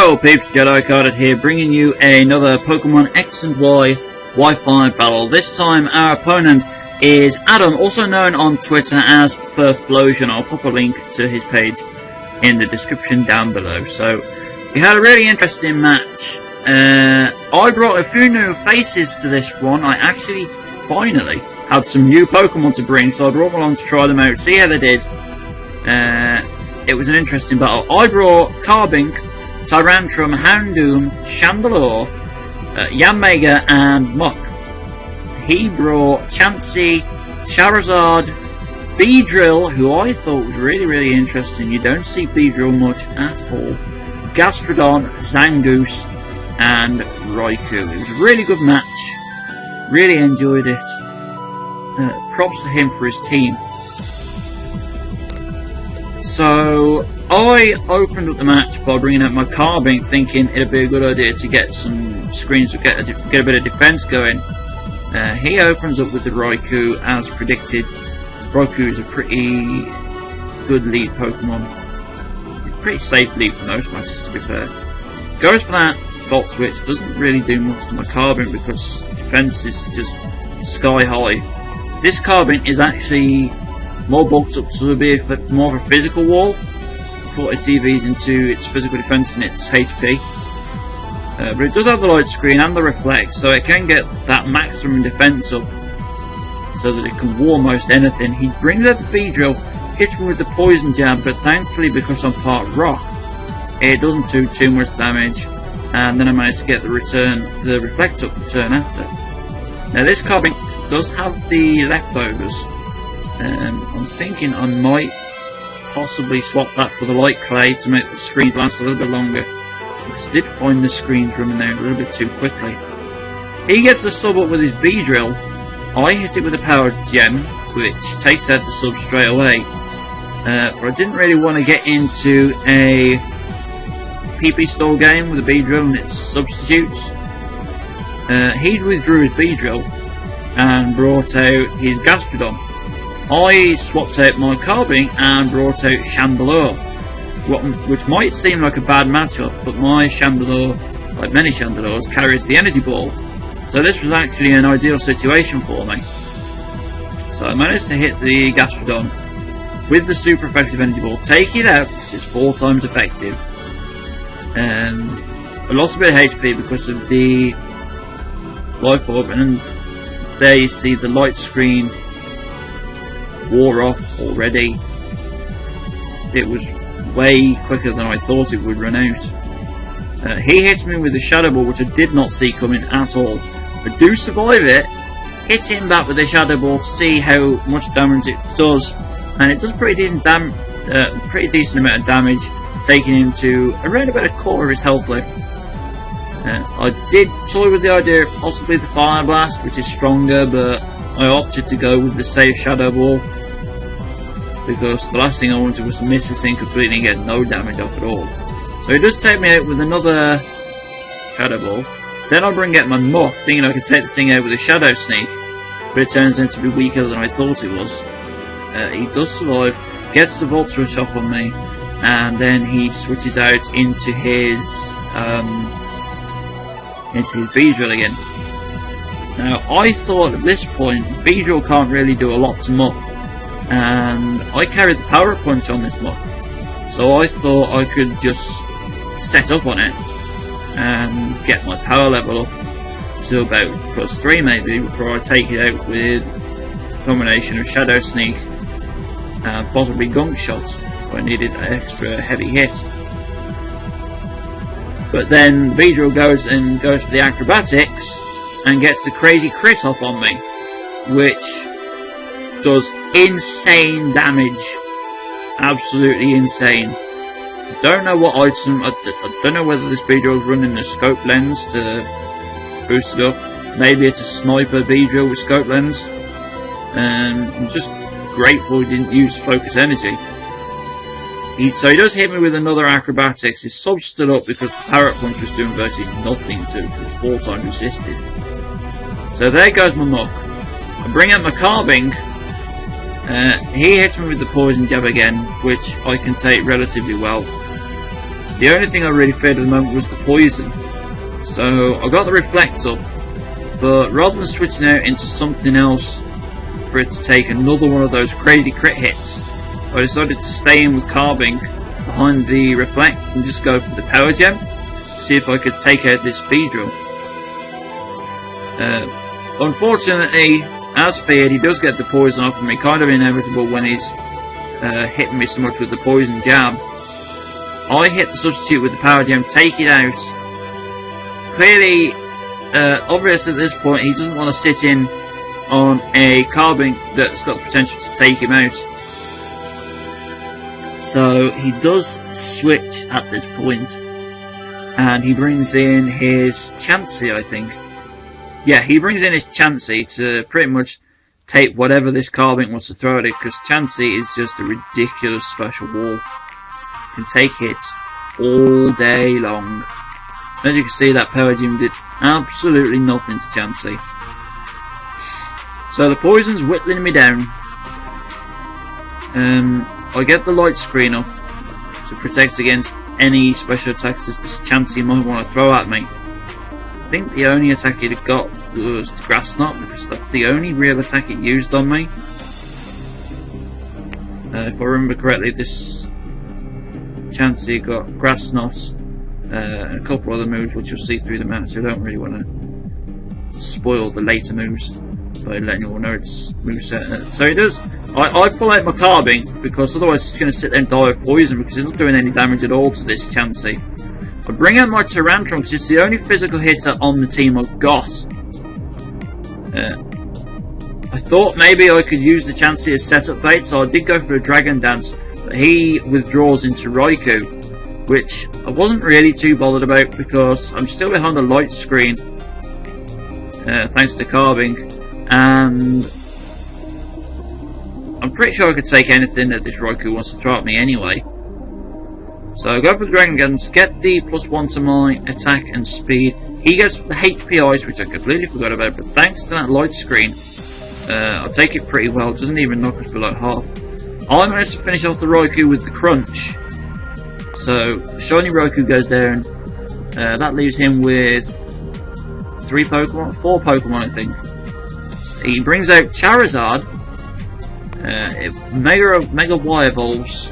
Hello peeps, Jedi Carded here, bringing you another Pokemon X and Y Wi-Fi battle. This time our opponent is Adam, also known on Twitter as Furphlosion. I'll pop a link to his page in the description down below. So, we had a really interesting match. I brought a few new faces to this one. I actually, finally, had some new Pokemon to bring, so I brought them along to try them out, see how they did. It was an interesting battle. I brought Carbink, Tyrantrum, Houndoom, Chandelure, Yanmega, and Muck. He brought Chansey, Charizard, Beedrill, who I thought was really interesting. You don't see Beedrill much at all. Gastrodon, Zangoose, and Raikou. It was a really good match. Really enjoyed it. Props to him for his team. So, I opened up the match by bringing out my Carbink, thinking it'd be a good idea to get some screens, to get a bit of defense going. He opens up with the Raikou, as predicted. Raikou is a pretty good lead Pokemon. Pretty safe lead for most matches, to be fair. Goes for that Volt Switch, doesn't really do much to my Carbink because defense is just sky high. This Carbink is actually more bulked up to be a bit more of a physical wall. Put its EVs into its physical defense and its HP. But it does have the light screen and the reflect, so it can get that maximum defense up so that it can wall most anything. He brings out the Beedrill, hits me with the poison jab, but thankfully because I'm part rock, it doesn't do too much damage, and then I managed to get the reflect up the turn after. Now this Carbink does have the leftovers. I'm thinking I might possibly swap that for the light clay to make the screens last a little bit longer, because I did find the screens running out a little bit too quickly. He gets the sub up with his Beedrill. I hit it with a power gem, which takes out the sub straight away. But I didn't really want to get into a PP stall game with a Beedrill and its substitutes. He withdrew his Beedrill and brought out his Gastrodon. I swapped out my Carbink and brought out Chandelure, which might seem like a bad matchup, but my Chandelure, like many Chandelures, carries the energy ball. So this was actually an ideal situation for me. So I managed to hit the Gastrodon with the super effective energy ball, take it out, it's 4 times effective. I lost a bit of HP because of the life orb, and there you see the light screen wore off already. It was way quicker than I thought it would run out. He hits me with the Shadow Ball, which I did not see coming at all. I do survive it, hit him back with the Shadow Ball to see how much damage it does, and it does pretty decent amount of damage, taking him to around about a quarter of his health left. I did toy with the idea of possibly the Fire Blast, which is stronger, but I opted to go with the safe Shadow Ball, because the last thing I wanted was to miss this thing completely and get no damage off at all. So he does take me out with another Shadow Ball. Then I bring out my Muck, thinking I could take this thing out with a Shadow Sneak, but it turns out to be weaker than I thought it was. He does survive, gets the Volt Switch off on me, and then he switches out into his Beedrill again. Now I thought at this point Beedrill can't really do a lot to Muck, and I carried the Power Punch on this Muck, so I thought I could just set up on it and get my power level up to about +3 maybe before I take it out with a combination of Shadow Sneak and possibly Gunk Shot if I needed an extra heavy hit. But then Beedrill goes for the Acrobatics and gets the crazy crit off on me, which does insane damage. Absolutely insane. I don't know what item, I don't know whether this Beedrill is running a scope lens to boost it up. Maybe it's a sniper Beedrill with scope lens. I'm just grateful he didn't use focus energy. So he does hit me with another Acrobatics. His sub stood up because the Parrot Punch was doing virtually nothing to it, because 4 times resisted. So there goes my Muck. I bring out my Carbink. He hits me with the Poison Jab again, which I can take relatively well. The only thing I really feared at the moment was the poison. So I got the reflect up, but rather than switching out into something else for it to take another one of those crazy crit hits, I decided to stay in with carbing behind the reflect and just go for the power gem, see if I could take out this speed drill. Unfortunately, as feared, he does get the poison off of me, kind of inevitable when he's hitting me so much with the poison jab. I hit the substitute with the power gem, take it out. Clearly, obvious at this point, he doesn't want to sit in on a carbing that's got the potential to take him out. So he does switch at this point, and he brings in his Chansey, I think. Yeah, he brings in his Chansey to pretty much take whatever this carbing wants to throw at it, because Chansey is just a ridiculous special wall. Can take hits all day long. As you can see, that power gem did absolutely nothing to Chansey. So the poison's whittling me down. I get the light screen up to protect against any special attacks this Chansey might want to throw at me. I think the only attack it got was the Grass Knot, because that's the only real attack it used on me. If I remember correctly, this Chansey got Grass Knot and a couple other moves which you'll see through the map, so I don't really want to spoil the later moves by letting you all know its moveset. So it does. I pull out my carbing because otherwise it's going to sit there and die of poison, because it's not doing any damage at all to this Chansey. I bring out my Tyrantrum because it's the only physical hitter on the team I've got. I thought maybe I could use the Chansey as setup bait, so I did go for a Dragon Dance, but he withdraws into Raikou, which I wasn't really too bothered about because I'm still behind the light screen, thanks to carbing, and I'm pretty sure I could take anything that this Raikou wants to throw at me anyway. So I go for the Dragon Guns, get the +1 to my attack and speed. He goes for the HP Ice, which I completely forgot about, but thanks to that light screen, I'll take it pretty well. It doesn't even knock us below half. I managed to finish off the Raikou with the Crunch. So Shiny Raikou goes down. That leaves him with 4 Pokemon, I think. He brings out Charizard. Mega Y evolves.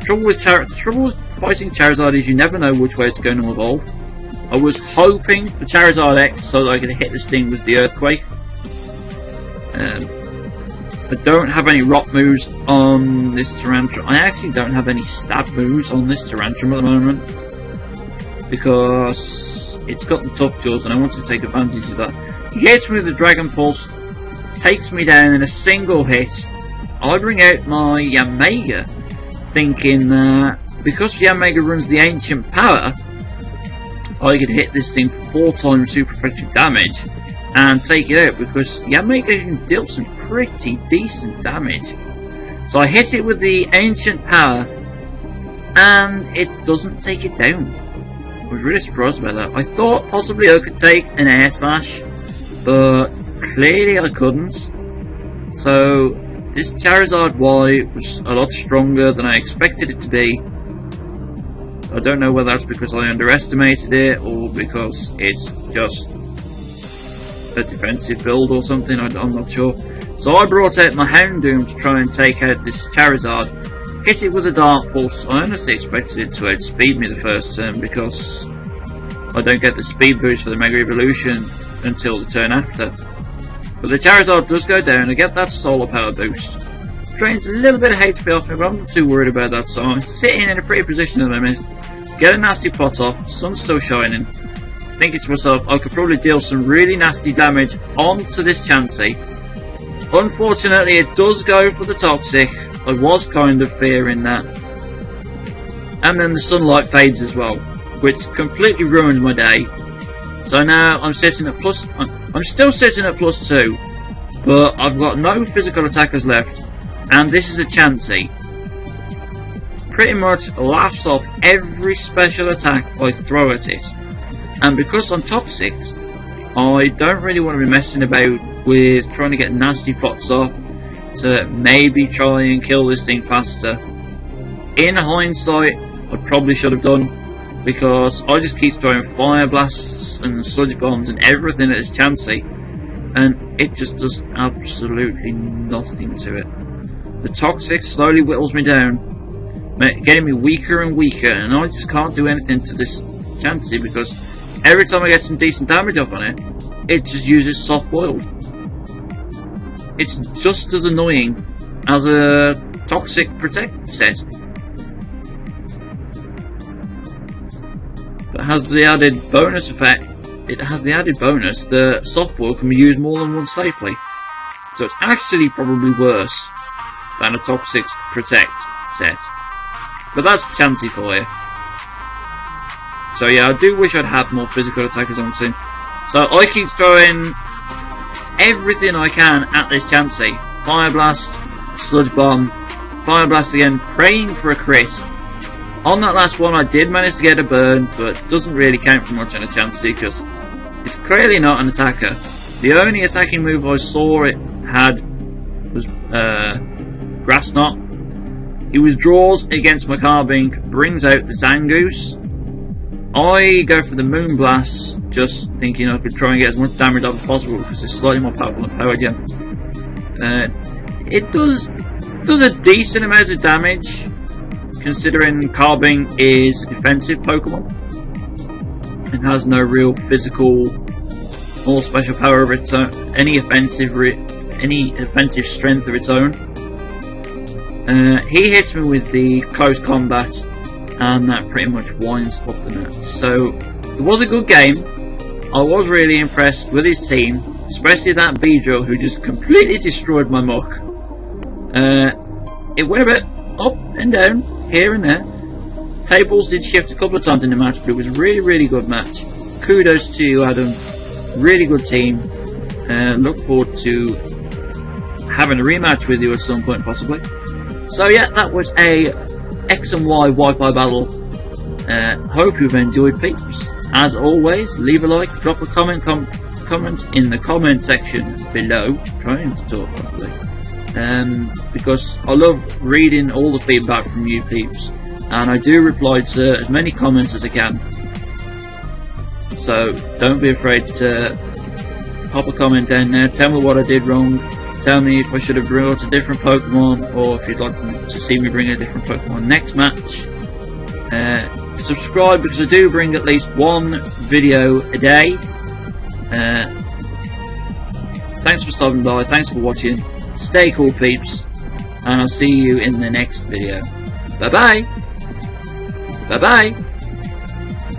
Trouble with fighting Charizard is you never know which way it's going to evolve. I was hoping for Charizard X so that I could hit this thing with the Earthquake. I don't have any rock moves on this Tyrantrum. I actually don't have any stab moves on this Tyrantrum at the moment, because it's got the tough jaws and I want to take advantage of that. He hits me with the Dragon Pulse, takes me down in a single hit. I bring out my Yanmega, thinking that because Yanmega runs the Ancient Power, I could hit this thing for 4 times super effective damage and take it out, because Yanmega can deal some pretty decent damage. So I hit it with the Ancient Power and it doesn't take it down. I was really surprised about that. I thought possibly I could take an Air Slash, but clearly I couldn't. So this Charizard Y was a lot stronger than I expected it to be. I don't know whether that's because I underestimated it or because it's just a defensive build or something, I'm not sure. So I brought out my Houndoom to try and take out this Charizard. Hit it with a Dark Pulse. I honestly expected it to outspeed me the first turn, because I don't get the speed boost for the Mega Evolution until the turn after. But the Charizard does go down. I get that Solar Power boost. Drains a little bit of HP off me, but I'm not too worried about that. So I'm sitting in a pretty position at the minute. Get a nasty pot off. Sun's still shining. Thinking to myself, I could probably deal some really nasty damage onto this Chansey. Unfortunately, it does go for the Toxic. I was kind of fearing that. And then the sunlight fades as well, which completely ruined my day. So now I'm sitting at I'm still sitting at +2, but I've got no physical attackers left, and this is a Chansey. Pretty much laughs off every special attack I throw at it. And because I'm top 6, I don't really want to be messing about with trying to get nasty pots off to maybe try and kill this thing faster. In hindsight, I probably should have done, because I just keep throwing fire blasts and sludge bombs and everything at this Chansey, and it just does absolutely nothing to it. The toxic slowly whittles me down, getting me weaker and weaker, and I just can't do anything to this Chansey because every time I get some decent damage off on it, it just uses soft boiled. It's just as annoying as a toxic protect set. But has the added bonus effect. It has the added bonus that soft boil can be used more than once safely. So it's actually probably worse than a toxic protect set. But that's Chansey for you. So yeah, I do wish I'd had more physical attackers on the team. So I keep throwing everything I can at this Chansey. Fire Blast, Sludge Bomb, Fire Blast again, praying for a crit. On that last one I did manage to get a burn, but doesn't really count for much on a Chansey because it's clearly not an attacker. The only attacking move I saw it had was Grass Knot. He withdraws against my Carbink, brings out the Zangoose. I go for the Moon Blast, just thinking I could try and get as much damage out as possible because it's slightly more powerful than Power Gem. It does a decent amount of damage, considering Carbink is a defensive Pokemon and has no real physical or special power of its own, any offensive strength of its own. He hits me with the close combat, and that pretty much winds up the match. So it was a good game. I was really impressed with his team, especially that Beedrill who just completely destroyed my muck. It went a bit up and down, here and there. Tables did shift a couple of times in the match, but it was a really good match. Kudos to you, Adam. Really good team. Look forward to having a rematch with you at some point, possibly. So yeah, that was a X and Y Wi-Fi battle. Hope you've enjoyed, peeps. As always, leave a like, drop a comment in the comment section below. Trying to talk properly. Because I love reading all the feedback from you peeps, and I do reply to as many comments as I can. So don't be afraid to pop a comment down there. Tell me what I did wrong. Tell me if I should have brought a different Pokemon, or if you'd like to see me bring a different Pokemon next match. Subscribe, because I do bring at least one video a day. Thanks for stopping by, thanks for watching. Stay cool, peeps, and I'll see you in the next video. Bye bye. Bye bye.